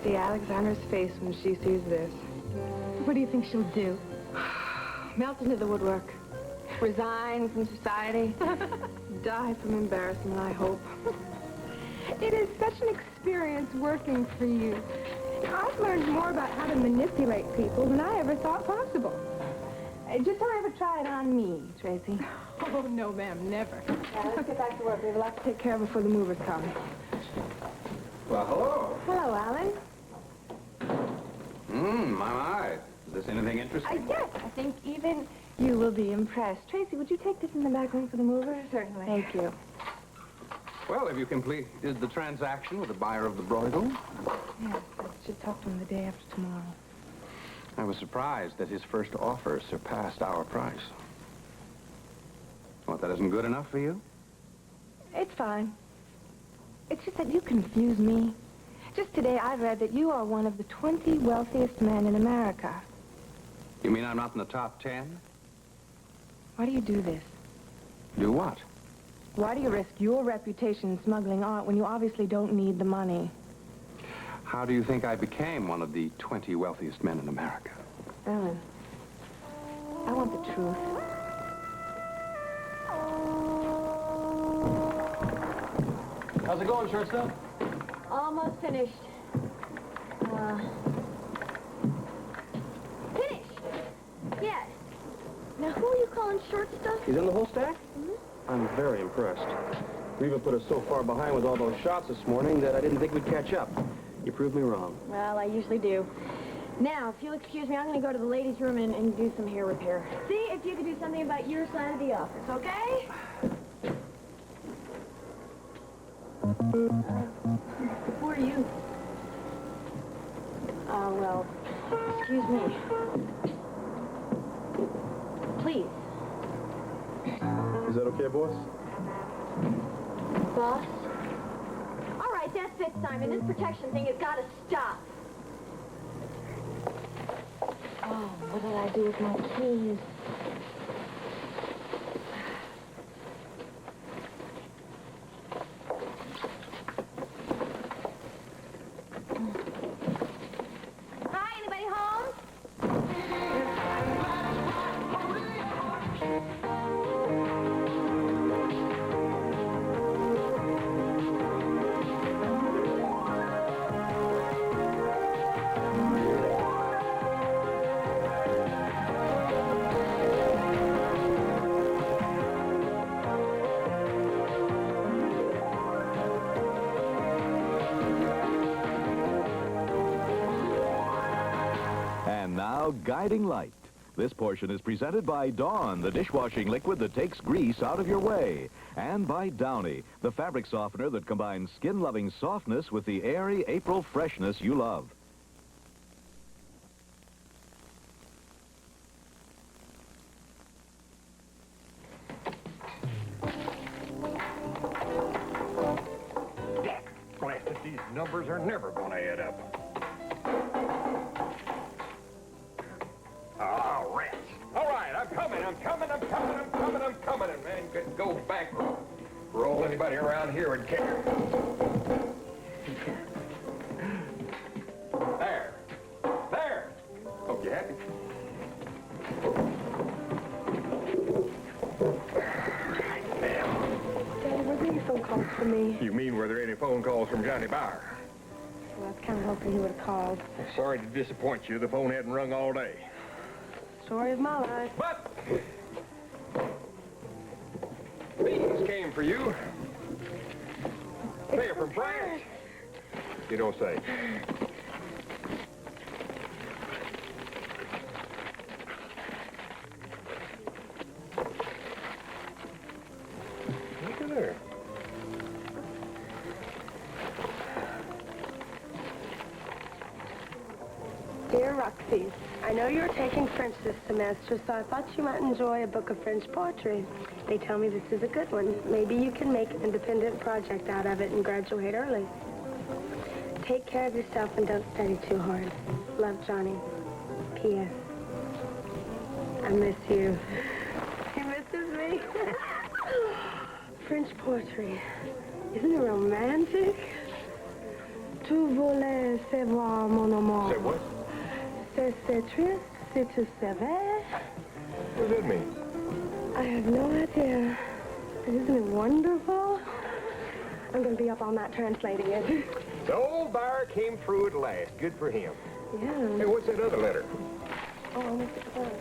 see Alexandra's face when she sees this. What do you think she'll do? Melt into the woodwork. Resign from society. Die from embarrassment, I hope. It is such an experience working for you. I've learned more about how to manipulate people than I ever thought possible. Just don't ever try it on me, Tracy. Oh, no, ma'am, never. Now, let's get back to work. We have a lot to take care of before the movers come. Well, hello. Hello, Alan. My. Is this anything interesting? Yes, I think even you will be impressed. Tracy, would you take this in the back room for the movers? Certainly. Thank you. Well, have you completed the transaction with the buyer of the broigle? Yes, I should talk to him the day after tomorrow. I was surprised that his first offer surpassed our price. What, that isn't good enough for you? It's fine. It's just that you confuse me. Just today I read that you are one of the 20 wealthiest men in America. You mean I'm not in the top 10? Why do you do this? Do what? Why do you risk your reputation smuggling art when you obviously don't need the money? How do you think I became one of the 20 wealthiest men in America? Ellen, I want the truth. How's it going, shortstop? Almost finished. Finished? Yes. Now, who are you calling shortstop? He's in the whole stack? I'm very impressed. Reva put us so far behind with all those shots this morning that I didn't think we'd catch up. You proved me wrong. Well, I usually do. Now, if you'll excuse me, I'm going to go to the ladies' room and do some hair repair. See if you can do something about your side of the office, okay? Who are you? Well, excuse me. Please. Is that okay, boss? Boss? All right, that's it, Simon. This protection thing has got to stop. Oh, what did I do with my keys? Hi, anybody home? And now, Guiding Light. This portion is presented by Dawn, the dishwashing liquid that takes grease out of your way. And by Downy, the fabric softener that combines skin-loving softness with the airy April freshness you love. Blasted, these numbers are never going to add up. Oh, rats. All right, I'm coming. And man, you could go back for all anybody around here would care. There. Hope you happy. Daddy, were there any phone calls for me? You mean, were there any phone calls from Johnny Bauer? Well, I was kind of hoping he would have called. Sorry to disappoint you. The phone hadn't rung all day. Story of my life. But these came for you. They're from France. You don't say. Look at there. Dear Roxy, I know you're taking French this semester, so I thought you might enjoy a book of French poetry. They tell me this is a good one. Maybe you can make an independent project out of it and graduate early. Take care of yourself and don't study too hard. Love, Johnny. P.S. I miss you. He misses me. French poetry. Isn't it romantic? tu voulais savoir mon amour? Say what? C'est triste si tu savais. What does that mean? I have no idea. Isn't it wonderful? I'm going to be up all night translating it. The old bar came through at last. Good for him. Yeah. Hey, what's that other letter? Oh, almost at the back.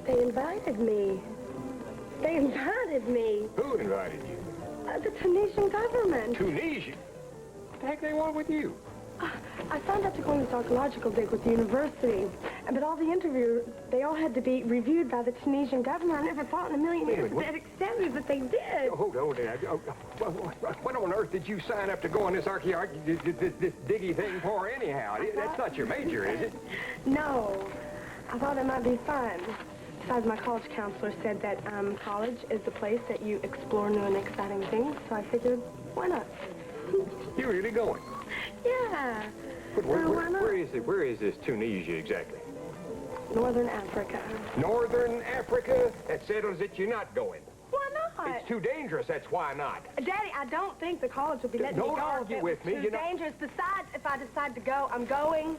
They invited me. They invited me. Who invited you? The Tunisian government. Tunisia. What the heck they want with you? I signed up to go on this archaeological dig with the university. But all the interviews, they all had to be reviewed by the Tunisian government. I never thought in a million years that they'd extend me, but they did. Oh, hold on. What on earth did you sign up to go on this this diggy thing for anyhow? That's not your major, is it? No. I thought it might be fun. Besides, my college counselor said that college is the place that you explore new and exciting things, so I figured, why not? You're really going? Yeah. But why not? where is this Tunisia exactly? Northern Africa. Northern Africa? That settles it you're not going. Why not? It's too dangerous, that's why not. Daddy, I don't think the college will be letting me go. Don't argue with me, It's you too know. dangerous. Besides, if I decide to go, I'm going.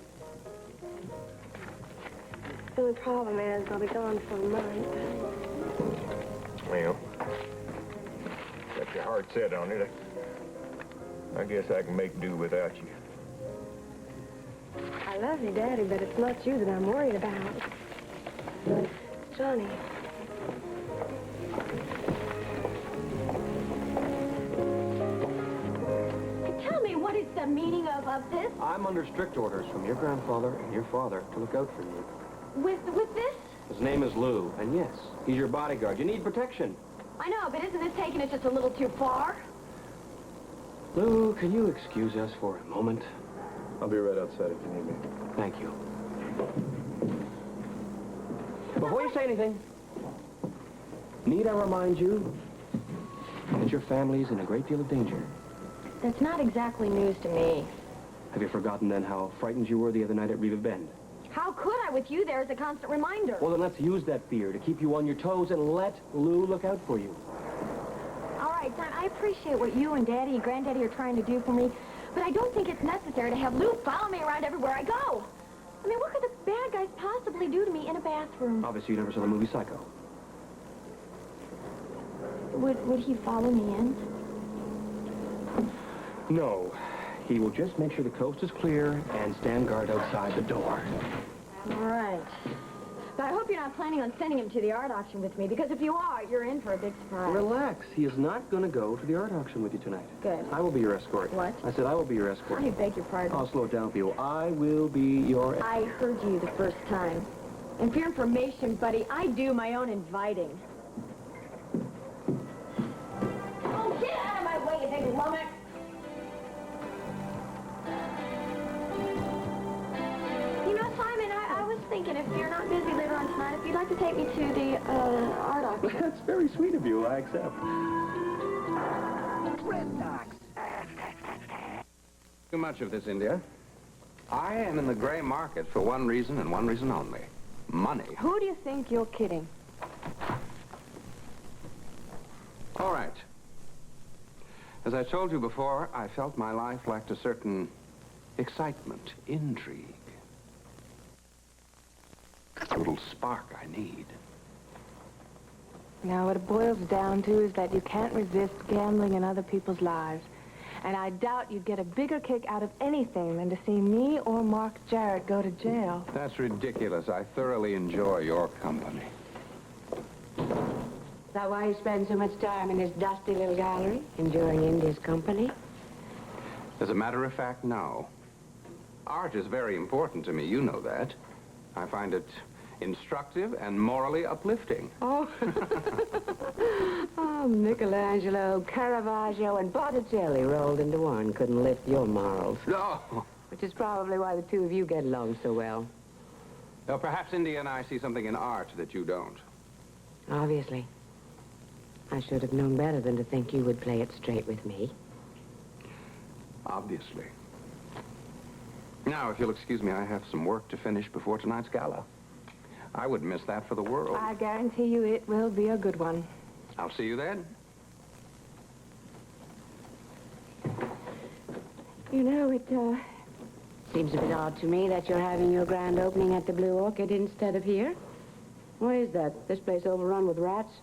The only problem is I'll be gone for a month. Well, got your heart set on it. I guess I can make do without you. I love you, Daddy, but it's not you that I'm worried about. Johnny. Tell me, what is the meaning of this? I'm under strict orders from your grandfather and your father to look out for you. With this? His name is Lou, and yes, he's your bodyguard. You need protection. I know, but isn't this taking it just a little too far? Lou, can you excuse us for a moment? I'll be right outside if you need me. Thank you. Before you say anything, need I remind you that your family's in a great deal of danger? That's not exactly news to me. Have you forgotten then how frightened you were the other night at Riva Bend? How could I with you there as a constant reminder? Well, then let's use that fear to keep you on your toes and let Lou look out for you. All right, Son, I appreciate what you and Daddy and Granddaddy are trying to do for me, but I don't think it's necessary to have Lou follow me around everywhere I go. I mean, what could the bad guys possibly do to me in a bathroom? Obviously, you never saw the movie Psycho. Would he follow me in? No. He will just make sure the coast is clear and stand guard outside the door. All right. But I hope you're not planning on sending him to the art auction with me, because if you are, you're in for a big surprise. Relax. He is not going to go to the art auction with you tonight. Good. I will be your escort. What? I said I will be your escort. I beg your pardon. I'll slow it down for you. I will be your... I heard you the first time. And for your information, buddy, I do my own inviting. Oh, get out of my way, you big lummox! You know, Simon, I was thinking if you're not busy later on tonight, if you'd like to take me to the art auction. That's very sweet of you. I accept. Too much of this, India. I am in the gray market for one reason and one reason only. Money. Who do you think you're kidding? All right. As I told you before, I felt my life lacked a certain excitement, intrigue. A little spark I need. Now, what it boils down to is that you can't resist gambling in other people's lives. And I doubt you'd get a bigger kick out of anything than to see me or Mark Jarrett go to jail. That's ridiculous. I thoroughly enjoy your company. Is that why you spend so much time in this dusty little gallery, enjoying Indy's company? As a matter of fact, no. Art is very important to me. You know that. I find it instructive and morally uplifting. Oh. Oh, Michelangelo, Caravaggio, and Botticelli rolled into one couldn't lift your morals. No. Which is probably why the two of you get along so well. Now, perhaps India and I see something in art that you don't. Obviously. I should have known better than to think you would play it straight with me. Obviously. Now, if you'll excuse me, I have some work to finish before tonight's gala. I wouldn't miss that for the world. I guarantee you it will be a good one. I'll see you then. You know, it, seems a bit odd to me that you're having your grand opening at the Blue Orchid instead of here. Why is that? This place overrun with rats?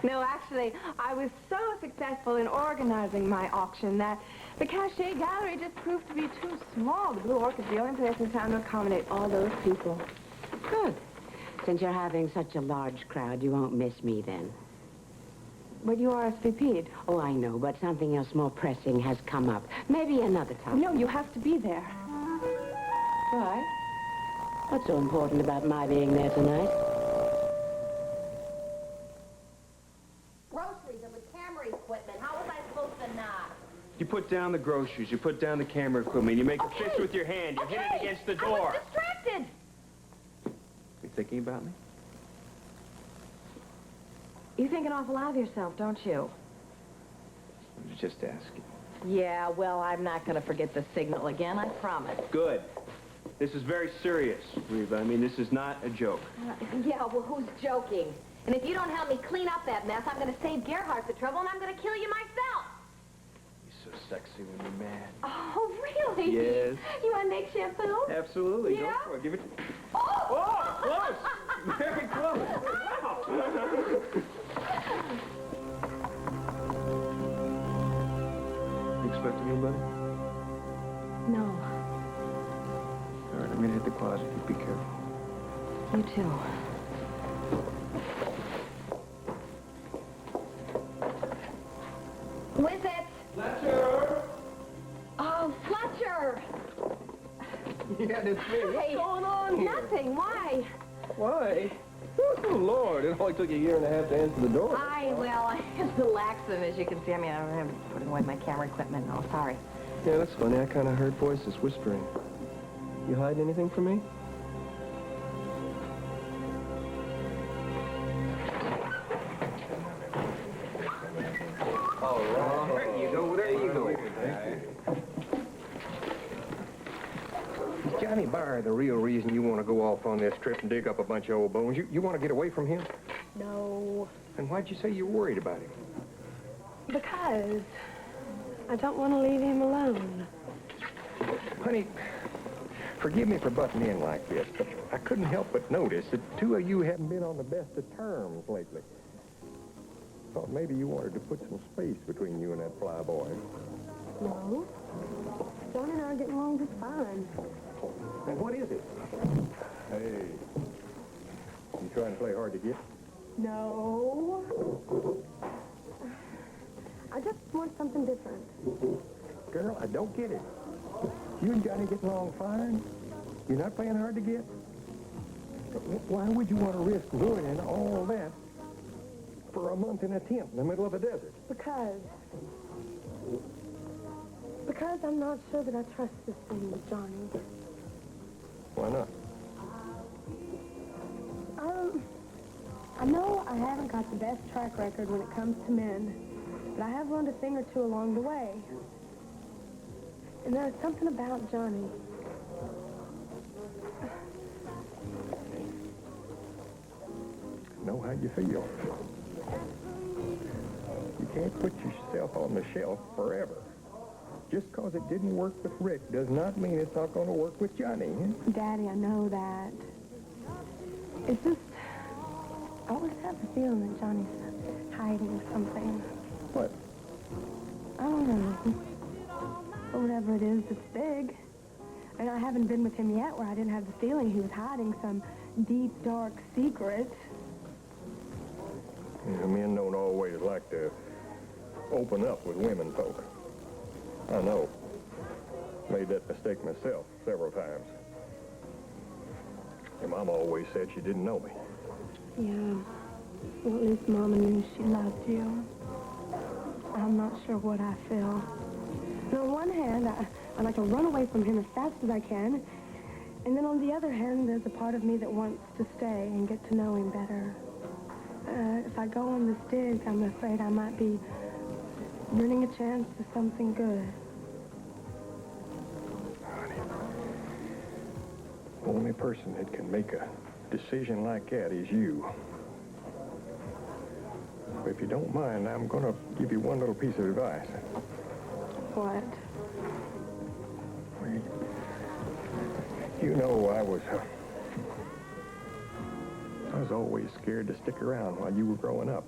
No, actually, I was so successful in organizing my auction that the Cachet Gallery just proved to be too small. The Blue Orchid's the only place in town to accommodate all those people. Good. Since you're having such a large crowd, you won't miss me then. But you RSVP'd. Oh, I know, but something else more pressing has come up. Maybe another time. No, you have to be there. Why? What's so important about my being there tonight? Groceries and with camera equipment. How was I supposed to not? You put down the groceries, you put down the camera equipment, you make a fist with your hand, you hit it against the door. I was distracted. You thinking about me? You think an awful lot of yourself, don't you? I was just asking. Yeah, well, I'm not going to forget the signal again, I promise. Good. This is very serious, Reva. I mean, this is not a joke. Yeah, well, who's joking? And if you don't help me clean up that mess, I'm going to save Gerhardt the trouble, and I'm going to kill you myself. You're so sexy when you're mad. Oh, really? Yes. You want to make shampoo? Absolutely. Yeah? Go for it. Give it. Oh! Oh, close! Very close. Wow! You expecting anybody? No. All right, I'm gonna hit the closet. You be careful. You too. Who is it? Fletcher! Oh, Fletcher! Yeah, that's me. What's Hey, going on here? Nothing. Why? Why? Oh, Lord. It only took you a year and a half to answer the door. Well, I have to lax them, as you can see. I mean, I'm putting away my camera equipment. Oh, sorry. Yeah, that's funny. I kind of heard voices whispering. You hiding anything from me? All right. There you go. There you go. Is Johnny Barr the real reason you want to go off on this trip and dig up a bunch of old bones? You want to get away from him? No. And why'd you say you were worried about him? Because I don't want to leave him alone. Honey, forgive me for butting in like this, but I couldn't help but notice that two of you haven't been on the best of terms lately. Thought maybe you wanted to put some space between you and that flyboy. No. John and I are getting along just fine. And what is it? Hey, you trying to play hard to get? No. I just want something different. Girl, I don't get it. You and Johnny getting along fine? You're not playing hard to get? Why would you want to risk ruining all that for a month in a tent in the middle of a desert? Because I'm not sure that I trust this thing with Johnny. Why not? I know I haven't got the best track record when it comes to men, but I have learned a thing or two along the way. And there's something about Johnny. Know how you feel. You can't put yourself on the shelf forever. Just because it didn't work with Rick does not mean it's not going to work with Johnny. Daddy, I know that. It's just, I always have the feeling that Johnny's hiding something. What? I don't know. Or whatever it is, it's big. And I haven't been with him yet where I didn't have the feeling he was hiding some deep, dark secret. Men don't always like to open up with women folk. I know. Made that mistake myself several times. Your mama always said she didn't know me. Yeah. Well, at least Mama knew she loved you. I'm not sure what I feel. And on one hand, I like to run away from him as fast as I can. And then on the other hand, there's a part of me that wants to stay and get to know him better. If I go on this dig, I'm afraid I might be ruining a chance for something good. Only person that can make a decision like that is you. If you don't mind, I'm going to give you one little piece of advice. What? You know, I was always scared to stick around while you were growing up.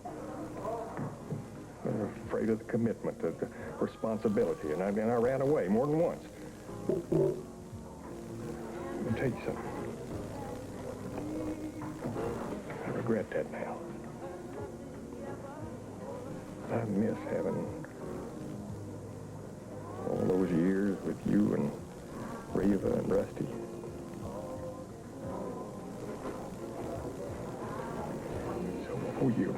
I was afraid of the commitment, of the responsibility, and I ran away more than once. Let me tell you something. I regret that now. I miss having all those years with you and Reva and Rusty. So before you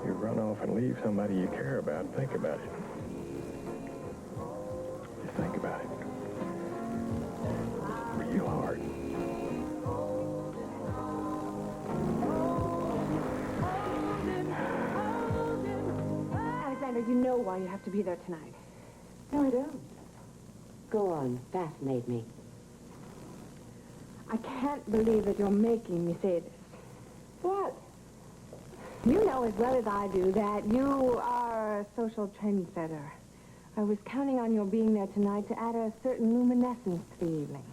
run off and leave somebody you care about, think about it. Just think about it. Real hard. Alexander, you know why you have to be there tonight. No, I don't. Go on. Fascinate me. I can't believe that you're making me say this. What? You know as well as I do that you are a social trendsetter. I was counting on your being there tonight to add a certain luminescence to the evening.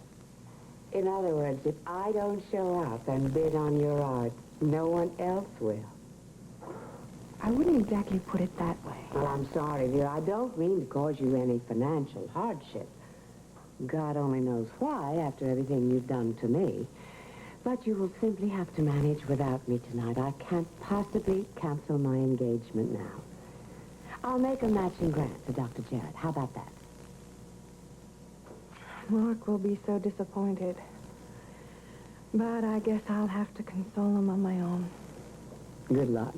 In other words, if I don't show up and bid on your art, no one else will. I wouldn't exactly put it that way. Well, I'm sorry, dear. I don't mean to cause you any financial hardship. God only knows why after everything you've done to me. But you will simply have to manage without me tonight. I can't possibly cancel my engagement now. I'll make a matching grant to Dr. Jarrett. How about that? Mark will be so disappointed. But I guess I'll have to console him on my own. Good luck.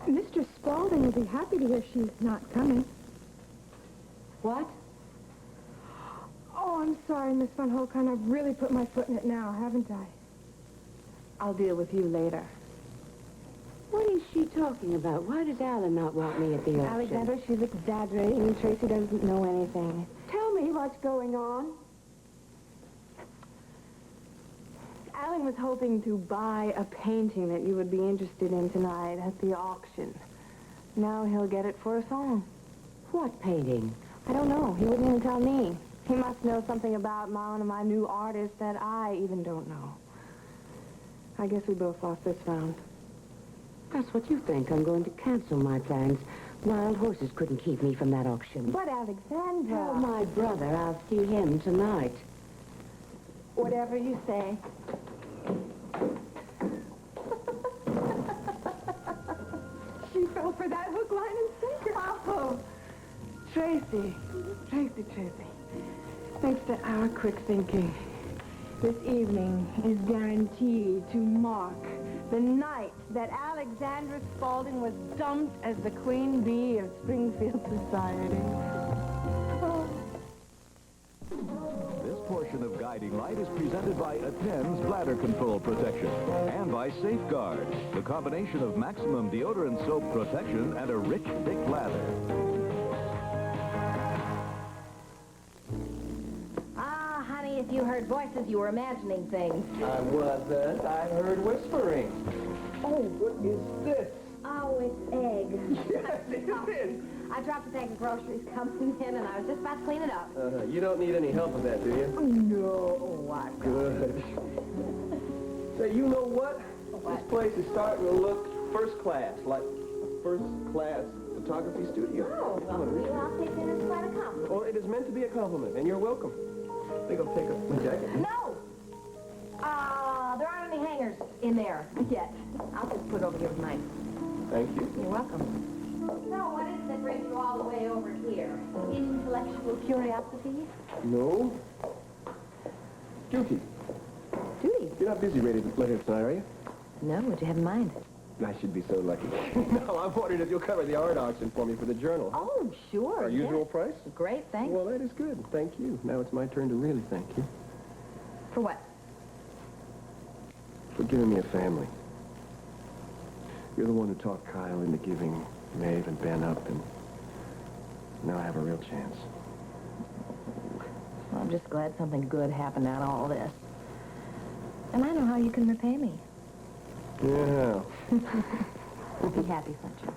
Mr. Spaulding will be happy to hear she's not coming. What? Oh, I'm sorry, Miss Van Holkine. I've really put my foot in it now, haven't I? I'll deal with you later. What is she talking about? Why does Alan not want me at the auction? Alexander, she's exaggerating. Tracy doesn't know anything. Tell me what's going on. Alan was hoping to buy a painting that you would be interested in tonight at the auction. Now he'll get it for a song. What painting? I don't know. He wouldn't even tell me. He must know something about one of my new artists that I even don't know. I guess we both lost this round. That's what you think. I'm going to cancel my plans. Wild horses couldn't keep me from that auction. But, Alexandra... Tell my brother I'll see him tonight. Whatever you say. She fell for that hook, line, and sinker. Oh, Tracy. Tracy. Thanks to our quick thinking, this evening is guaranteed to mark the night that Alexandra Spaulding was dumped as the queen bee of Springfield society. This portion of Guiding Light is presented by Attend's Bladder Control Protection and by Safeguard, the combination of maximum deodorant soap protection and a rich, thick lather. Honey, if you heard voices, you were imagining things. I wasn't. I heard whispering. Oh, what is this? Oh, it's eggs. Yes, it is. I dropped a bag of groceries coming in, and I was just about to clean it up. You don't need any help with that, do you? No, what? Good. Say, you know what? What? This place is starting to look first class, like first-class photography studio. Oh, well, I'll take it as quite a compliment. Well, it is meant to be a compliment, and you're welcome. I think I'll take off my jacket. No! There aren't any hangers in there yet. I'll just put it over here with mine. Thank you. You're welcome. So, what is it that brings you all the way over here? Intellectual curiosity? No. Duty. Duty? You're not busy later tonight, are you? No, what do you have in mind? I should be so lucky. No, I'm wondering if you'll cover the art auction for me for the journal. Oh, sure. Our usual yes. price? Great, thanks. Well, that is good. Thank you. Now it's my turn to really thank you For what? for giving me a family. You're the one who talked Kyle into giving Maeve and Ben up, and now I have a real chance. I'm just glad something good happened out of all this. And I know how you can repay me. Yeah. Be happy, Fletcher.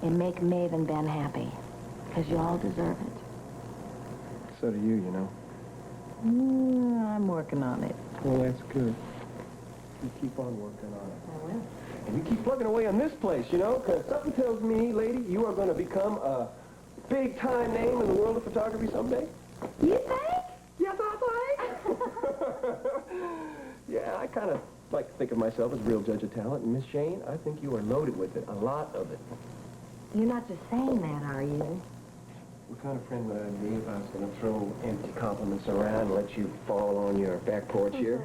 And make Maeve and Ben happy. Because you all deserve it. So do you know. I'm working on it. Well, that's good. You keep on working on it. I will. And you keep plugging away on this place, because something tells me, lady, you are going to become a big-time name in the world of photography someday. You think? Yes, I think. Yeah, I kind of like to think of myself as a real judge of talent. And Miss Shane, I think you are loaded with it, a lot of it. You're not just saying that, are you? What kind of friend would I be if I was going to throw empty compliments around and let you fall on your back porch here?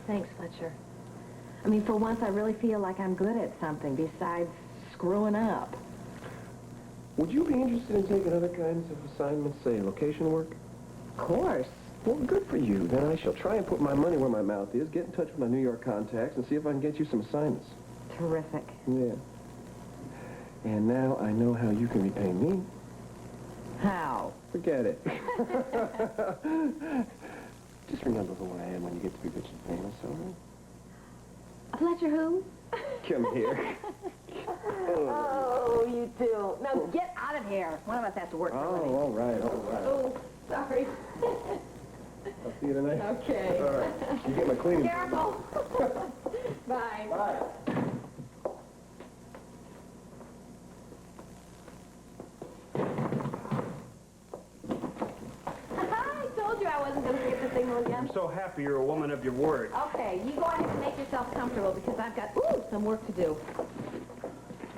Thanks, Fletcher. I mean, for once, I really feel like I'm good at something besides screwing up. Would you be interested in taking other kinds of assignments, say location work? Of course. Well, good for you. Then I shall try and put my money where my mouth is, get in touch with my New York contacts, and see if I can get you some assignments. Terrific. Yeah. And now I know how you can repay me. How? Forget it. Just remember the one I had when you get to be rich and famous, all right? Fletcher who? Come here. Oh, you do. Now get out of here. One of us has to work for a living. all right, all right. Oh, sorry. I'll see you tonight. Okay. All right. You get my cleaning. Careful. Bye. Bye. I told you I wasn't going to forget the signal again. I'm so happy you're a woman of your word. Okay, you go ahead and make yourself comfortable because I've got some work to do.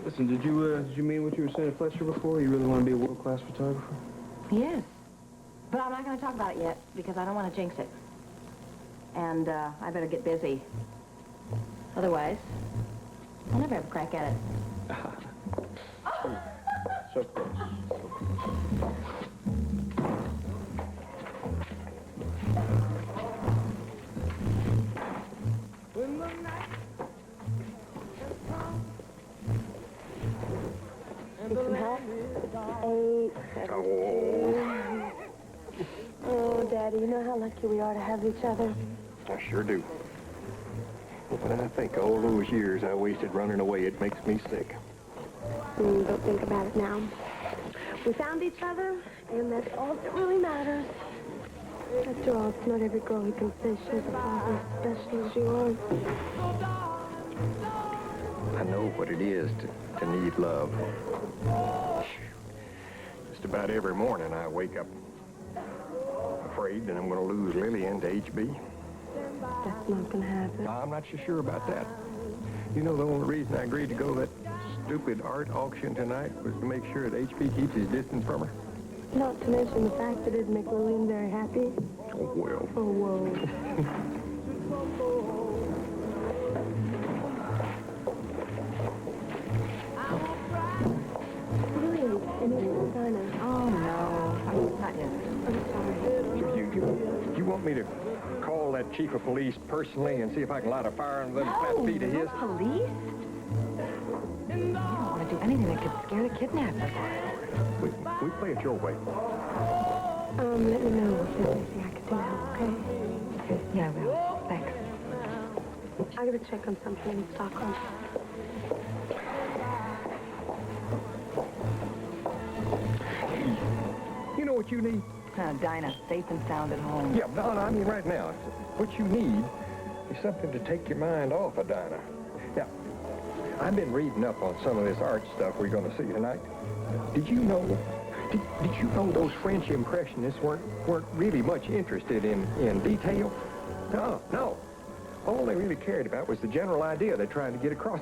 Listen, did you mean what you were saying to Fletcher before? You really want to be a world-class photographer? Yes. But I'm not going to talk about it yet because I don't want to jinx it. And I better get busy. Otherwise, I'll never have a crack at it. So close. Need some help? 8, 7, 2. Oh, Daddy, you know how lucky we are to have each other? I sure do. When I think of all those years I wasted running away, it makes me sick. Don't think about it now. We found each other, and that's all that really matters. After all, it's not every girl who can say she's a father as special as you are. I know what it is to need love. Just about every morning I wake up afraid that I'm going to lose Lillian to HB. That's not going to happen. I'm not so sure about that. You know, the only reason I agreed to go to that stupid art auction tonight was to make sure that HB keeps his distance from her. Not to mention the fact that it'd make Lillian very happy. Oh, well. Oh, whoa. Lillian, and it's Dinah. Oh, no. Not yet. I'm sorry. You want me to call that chief of police personally and see if I can light a fire under them flat feet of his? Police? You don't want to do anything that could scare the kidnappers. We play it your way. Let me know if there's anything I can do to help, okay? Yeah, I will. Thanks. I gotta check on something in Stockholm. You know what you need? Dinah, safe and sound at home. Yeah, Donna, I mean right now. What you need is something to take your mind off of Dinah. Yeah, I've been reading up on some of this art stuff we're going to see tonight. Did you know those French impressionists weren't really much interested in detail? No. All they really cared about was the general idea they tried to get across.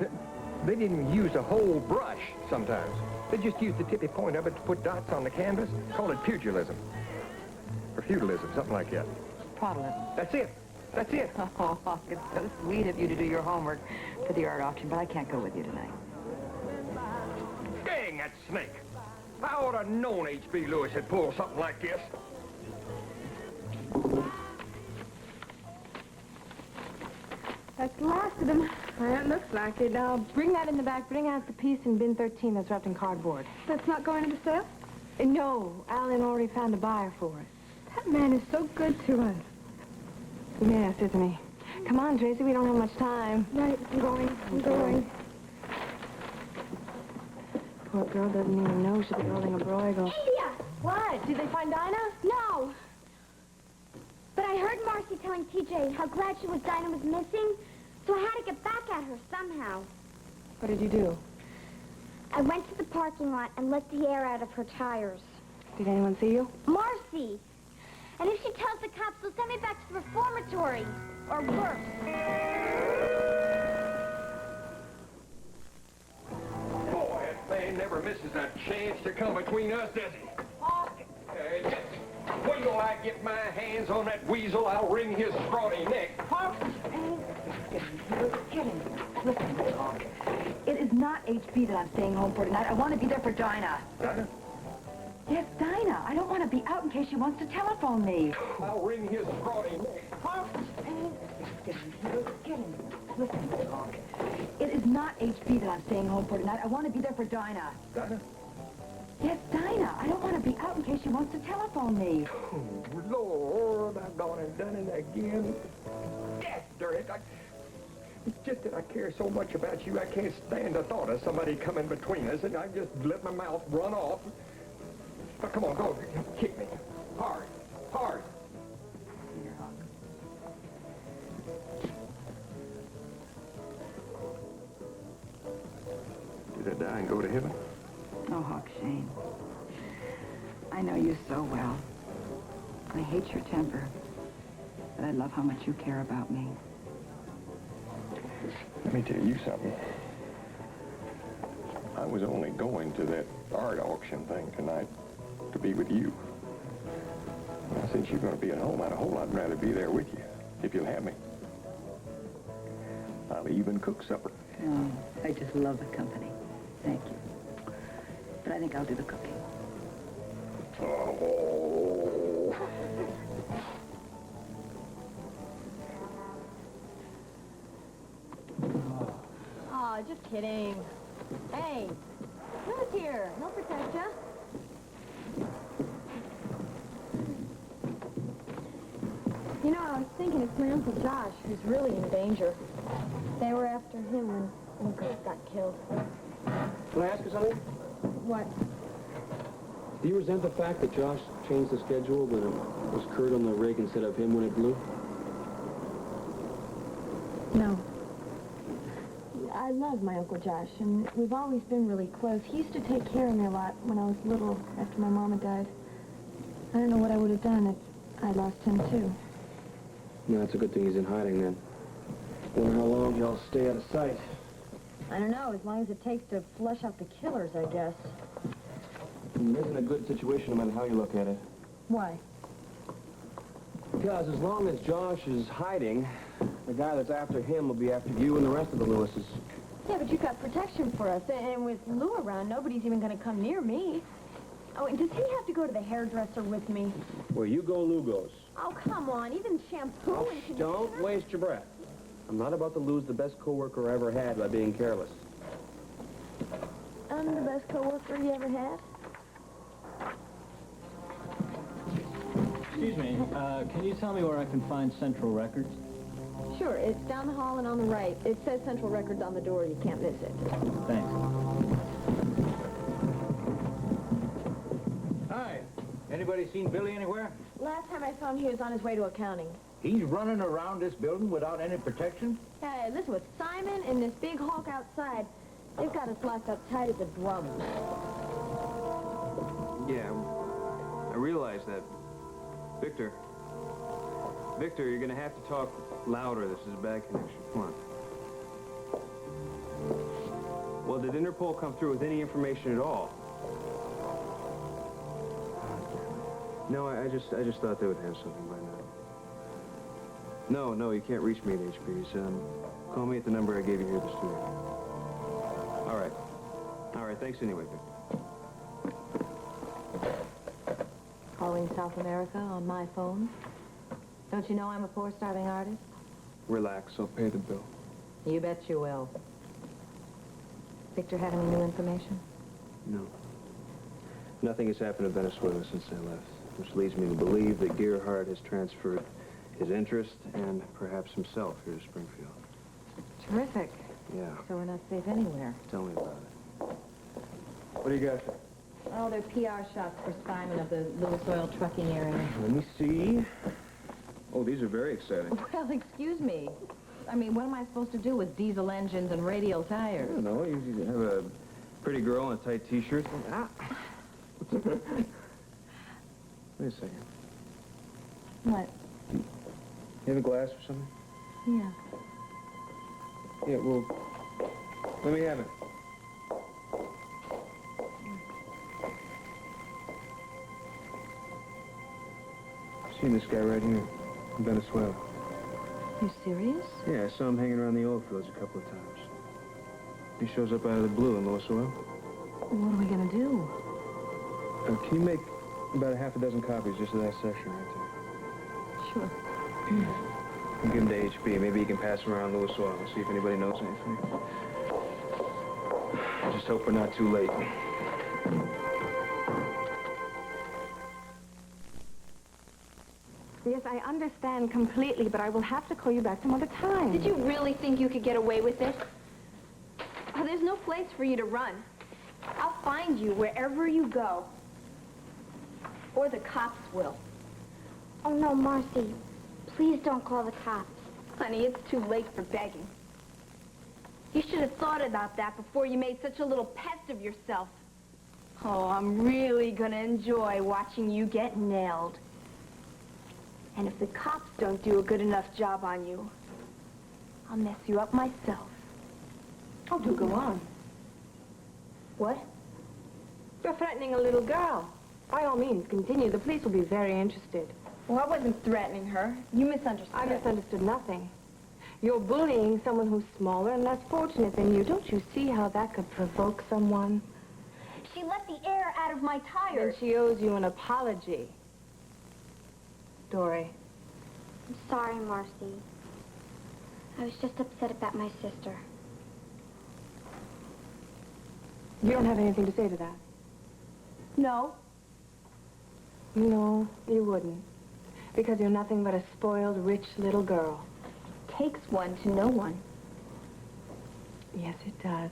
They didn't use a whole brush sometimes. They just used the tippy point of it to put dots on the canvas. Call it pugilism. Or feudalism, something like that. Prodalism. That's it. Oh, it's so sweet of you to do your homework for the art auction, but I can't go with you tonight. Dang that snake. I ought to have known H.B. Lewis had pulled something like this. That's the last of them. It looks like it. Bring that in the back. Bring out the piece in bin 13 that's wrapped in cardboard. That's not going to the sale? No, Alan already found a buyer for it. That man is so good to us. Yes, isn't he? Come on, Tracy, we don't have much time. Right, I'm going. Poor girl doesn't even know she'll be holding a broigle. India! What? Did they find Dinah? No. But I heard Marcy telling TJ how glad she was Dinah was missing, so I had to get back at her somehow. What did you do? I went to the parking lot and let the air out of her tires. Did anyone see you? Marcy! And if she tells the cops, they'll send me back to the reformatory. Or worse. Boy, that man never misses a chance to come between us, does he? When will I get my hands on that weasel, I'll wring his scrawny neck. Get him. Listen, Hawk. It is not HB that I'm staying home for tonight. I want to be there for Dinah. Dinah? Yes, Dinah. I don't want to be out in case she wants to telephone me. I'll wring his scrawny neck. Get him. Listen, Hawk. It is not HB that I'm staying home for tonight. I want to be there for Dinah. Dinah? Yes, Dinah. I don't want to be out in case she wants to telephone me. Oh, Lord, I've gone and done it again. After it, it's just that I care so much about you, I can't stand the thought of somebody coming between us, and I just let my mouth run off. But come on, go. Kick me. Hard. Hard. Here, Hawk. Did I die and go to heaven? Oh, Hawk Shane. I know you so well. I hate your temper, but I love how much you care about me. Let me tell you something. I was only going to that art auction thing tonight to be with you. Now, since you're going to be at home, I'd a whole lot rather be there with you, if you'll have me. I'll even cook supper. Oh, I just love the company. Thank you. But I think I'll do the cooking. Oh. Aw, just kidding. Hey, who's here? He'll protect you. You know, I was thinking it's my Uncle Josh who's really in danger. They were after him when Uncle got killed. Can I ask you something? What? Do you resent the fact that Josh changed the schedule, that it was Kurt on the rig instead of him when it blew? No. I love my Uncle Josh, and we've always been really close. He used to take care of me a lot when I was little, after my mama died. I don't know what I would have done if I lost him, too. No, it's a good thing he's in hiding, then. Wonder how long he'll stay out of sight. I don't know, as long as it takes to flush out the killers, I guess. It isn't a good situation, no matter how you look at it. Why? Because as long as Josh is hiding, the guy that's after him will be after you and the rest of the Lewises. Yeah, but you've got protection for us, and with Lou around, nobody's even going to come near me. Oh, and does he have to go to the hairdresser with me? Where you go, Lou goes. Oh, come on, even shampoo and conditioner? Don't waste your breath. I'm not about to lose the best coworker I ever had by being careless. I'm the best coworker you ever had. Excuse me, can you tell me where I can find Central Records? Sure, it's down the hall and on the right. It says Central Records on the door. You can't miss it. Thanks. Hi. Anybody seen Billy anywhere? Last time I saw him, he was on his way to accounting. He's running around this building without any protection? Hey, listen, with Simon and this big Hulk outside, they've got us locked up tight as a drum. Yeah, I realize that. Victor, you're going to have to talk louder. This is a bad connection. Come on. Well, did Interpol come through with any information at all? No, I just thought they would have something by now. No, you can't reach me at HP's. Call me at the number I gave you here at the studio. All right, thanks anyway, Victor. Calling South America on my phone. Don't you know I'm a poor, starving artist? Relax, I'll pay the bill. You bet you will. Victor had any new information? No. Nothing has happened in Venezuela since I left. which leads me to believe that Gerhardt has transferred his interest and perhaps himself here to Springfield. Terrific. Yeah, So we're not safe anywhere. tell me about it. What do you got there? Oh, they're PR shots for Simon of the Lewis Oil trucking area. Let me see. Oh, these are very exciting. Well, excuse me. I mean, what am I supposed to do with diesel engines and radial I tires? don't know. You have a pretty girl in a tight T-shirt. Ah. Wait a second. What? You have a glass or something? Yeah. Yeah, well, let me have it. I've seen this guy right here in Venezuela. You serious? Yeah, I saw him hanging around the oil fields a couple of times. He shows up out of the blue in Lewis Oil. What are we gonna do? Can you make about a half a dozen copies just of that section right there? Sure. And give them to HB. Maybe he can pass them around Lewis Oil and see if anybody knows anything. I just hope we're not too late. Yes, I understand completely, but I will have to call you back some other time. Did you really think you could get away with this? Oh, there's no place for you to run. I'll find you wherever you go. Or the cops will. Oh, no, Marcy. Please don't call the cops. Honey, it's too late for begging. You should have thought about that before you made such a little pest of yourself. Oh, I'm really gonna enjoy watching you get nailed. And if the cops don't do a good enough job on you, I'll mess you up myself. Oh, do go on. What? You're threatening a little girl. By all means, continue. The police will be very interested. Well, I wasn't threatening her. You misunderstood. I misunderstood nothing. You're bullying someone who's smaller and less fortunate than you. Don't you see how that could provoke someone? She let the air out of my Then tires. she owes you an apology. Dory. I'm sorry, Marcy. I was just upset about my sister. You don't have anything to say to that? No. No, you wouldn't. Because you're nothing but a spoiled, rich little girl. Takes one to know one. Yes, it does.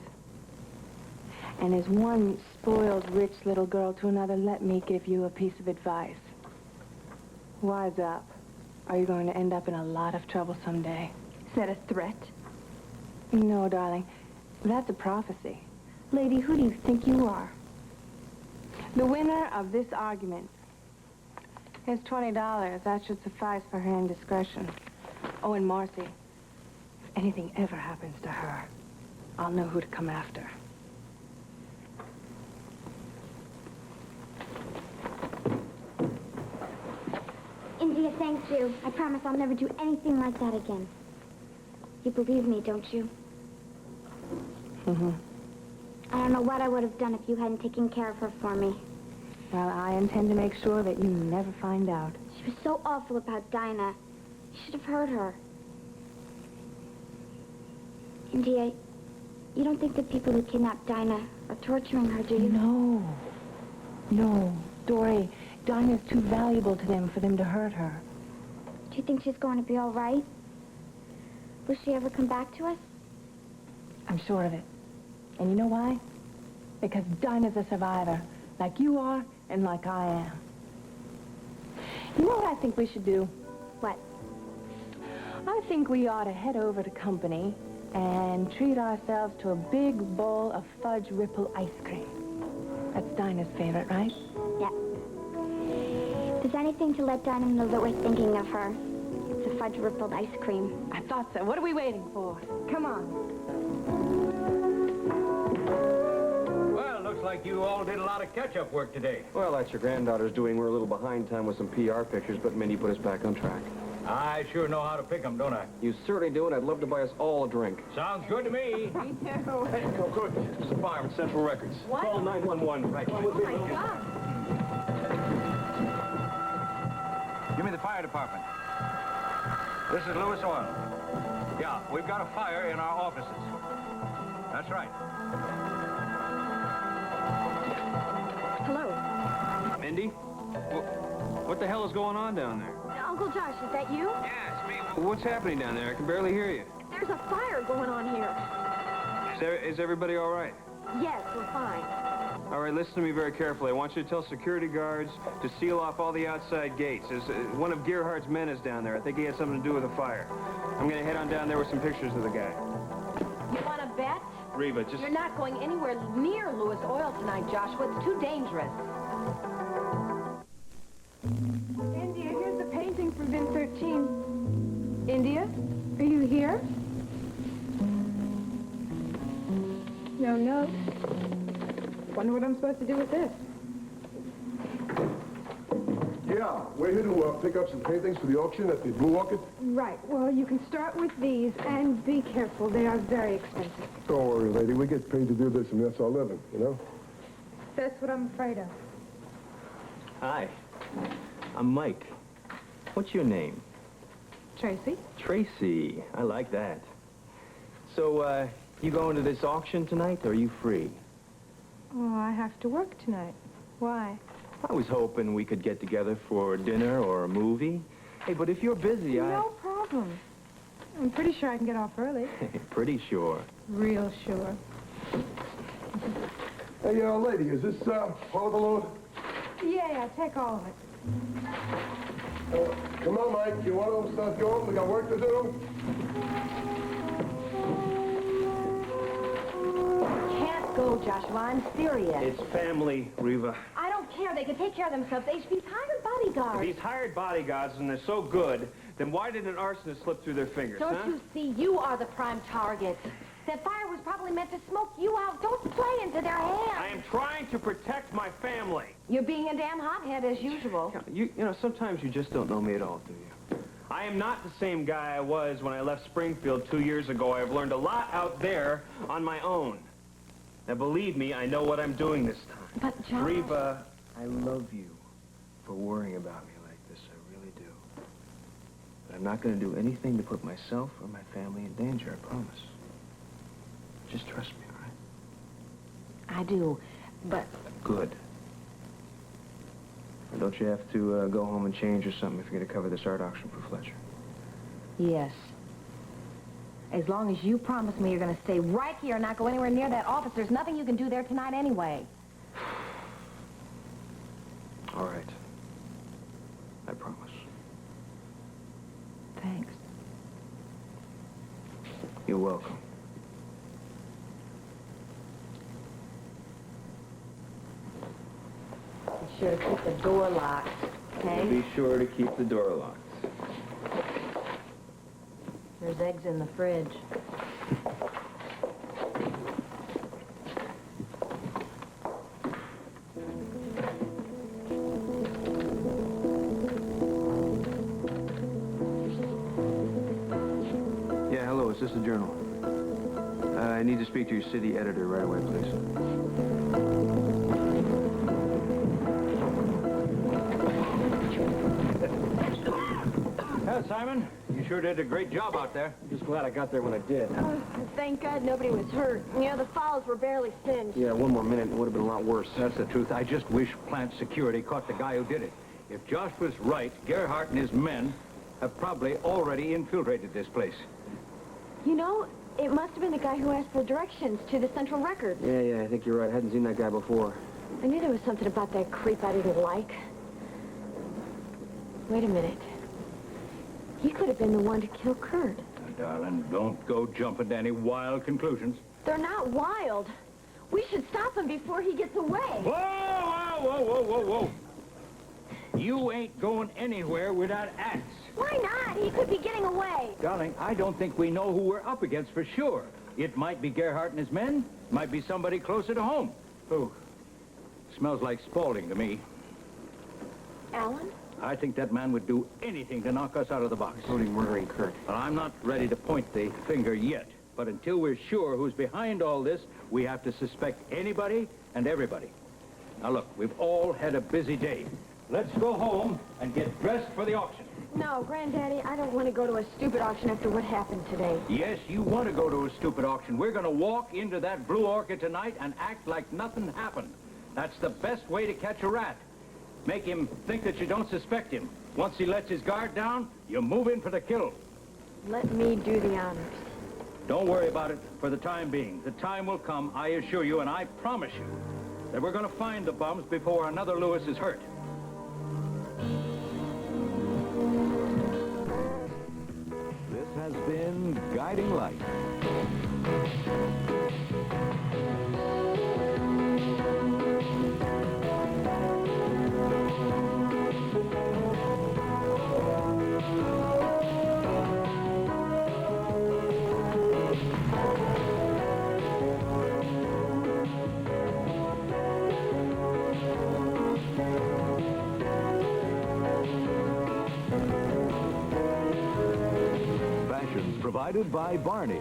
And as one spoiled, rich little girl to another, let me give you a piece of advice. Wise up. Are you going to end up in a lot of trouble someday? Is that a threat? No, darling. That's a prophecy. Lady, who do you think you are? The winner of this argument. Here's $20. That should suffice for her indiscretion. Oh, and Marcy, if anything ever happens to her, I'll know who to come after. India, thank you. I promise I'll never do anything like that again. You believe me, don't you? Mm-hmm. I don't know what I would have done if you hadn't taken care of her for me. Well, I intend to make sure that you never find out. She was so awful about Dinah. You should have heard her. India, you don't think the people who kidnapped Dinah are torturing her, do you? No. No. Dory, Dinah's too valuable to them for them to hurt her. Do you think she's going to be all right? Will she ever come back to us? I'm sure of it. And you know why? Because Dinah's a survivor, like you are and like I am. You know what I think we should do? What? I think we ought to head over to Company and treat ourselves to a big bowl of fudge ripple ice cream. That's Dinah's favorite, right? Yeah. If there's anything to let Dinah know that we're thinking of her, it's a fudge rippled ice cream. I thought so. What are we waiting for? Come on. Well, looks like you all did a lot of catch-up work today. Well, that's your granddaughter's doing. We're a little behind time with some PR pictures, but Mindy put us back on track. I sure know how to pick 'em, don't I? You certainly do, and I'd love to buy us all a drink. Sounds good to me. Me too. Hey, go good. It's the fireman, Central Records. What? Call 911. Right. Oh, my God. Give me the fire department. This is Lewis Oil. Yeah, we've got a fire in our offices. That's right. Hello. Mindy? What the hell is going on down there? Uncle Josh, is that you? Yeah, it's me. What's happening down there? I can barely hear you. There's a fire going on here. Is everybody all right? Yes, we're fine. All right, listen to me very carefully. I want you to tell security guards to seal off all the outside gates. One of Gerhardt's men is down there. I think he had something to do with the fire. I'm going to head on down there with some pictures of the guy. You want to bet? Reva, just... You're not going anywhere near Lewis Oil tonight, Joshua. It's too dangerous. India, here's the painting from bin 13. India, are you here? No note. Wonder what I'm supposed to do with this. Yeah, we're here to pick up some paintings for the auction at the Blue Orchid. Right. Well, you can start with these, and be careful. They are very expensive. Don't worry, lady. We get paid to do this, and that's our living, you know? That's what I'm afraid of. Hi. I'm Mike. What's your name? Tracy? Tracy. I like that. So, you going to this auction tonight, or are you free? Oh, I have to work tonight. Why? I was hoping we could get together for dinner or a movie. Hey, but if you're busy, No problem. I'm pretty sure I can get off early. Pretty sure. Real sure. Hey, lady, is this part of the load? Yeah, take all of it. Come on, Mike. You want to start going? We got work to do. Can't go, Joshua. I'm serious. It's family, Reva. I don't care. They can take care of themselves. They should be hired bodyguards. If he's hired bodyguards and they're so good, then why did an arsonist slip through their fingers, Don't you see? You are the prime target. That fire was probably meant to smoke you out. Don't play into their hands. I am trying to protect my family. You're being a damn hothead as usual. You know, sometimes you just don't know me at all, do you? I am not the same guy I was when I left Springfield 2 years ago. I have learned a lot out there on my own. Now, believe me, I know what I'm doing this time. But, Josh... Reva, I love you for worrying about me like this. I really do. But I'm not going to do anything to put myself or my family in danger, I promise. Just trust me, all right? I do, but... Good. And don't you have to go home and change or something if you're going to cover this art auction for Fletcher? Yes. As long as you promise me you're going to stay right here and not go anywhere near that office, there's nothing you can do there tonight anyway. All right. I promise. Thanks. You're welcome. Be sure to keep the door locked, okay? Be sure to keep the door locked. There's eggs in the fridge. Yeah, hello, is this the Journal? I need to speak to your city editor right away, please. Simon, you sure did a great job out there. I'm just glad I got there when I did. Oh, thank God nobody was hurt. You know, the files were barely singed. Yeah, one more minute, it would have been a lot worse. That's the truth. I just wish plant security caught the guy who did it. If Josh was right, Gerhardt and his men have probably already infiltrated this place. You know, it must have been the guy who asked for directions to the Central Records. Yeah, I think you're right. I hadn't seen that guy before. I knew there was something about that creep I didn't like. Wait a minute. He could have been the one to kill Kurt. Darling, don't go jumping to any wild conclusions. They're not wild. We should stop him before he gets away. Whoa! You ain't going anywhere without axe. Why not? He could be getting away. Darling, I don't think we know who we're up against for sure. It might be Gerhardt and his men. Might be somebody closer to home. Who? Smells like Spaulding to me. Alan? I think that man would do anything to knock us out of the box. Including murdering Kurt. Well, I'm not ready to point the finger yet. But until we're sure who's behind all this, we have to suspect anybody and everybody. Now, look, we've all had a busy day. Let's go home and get dressed for the auction. No, Granddaddy, I don't want to go to a stupid auction after what happened today. Yes, you want to go to a stupid auction. We're going to walk into that Blue Orchid tonight and act like nothing happened. That's the best way to catch a rat. Make him think that you don't suspect him. Once he lets his guard down, you move in for the kill. Let me do the honors. Don't worry about it for the time being. The time will come, I assure you, and I promise you, that we're going to find the bums before another Lewis is hurt. This has been Guiding Light. Fashions provided by Barney's.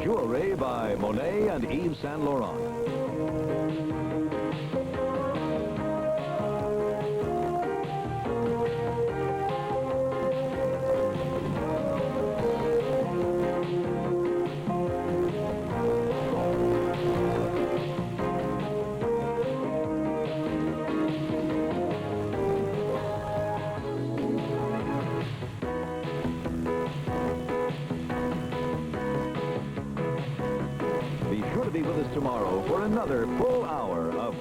Jewelry by Monet and Yves Saint Laurent. Be sure to be with us tomorrow for another full hour of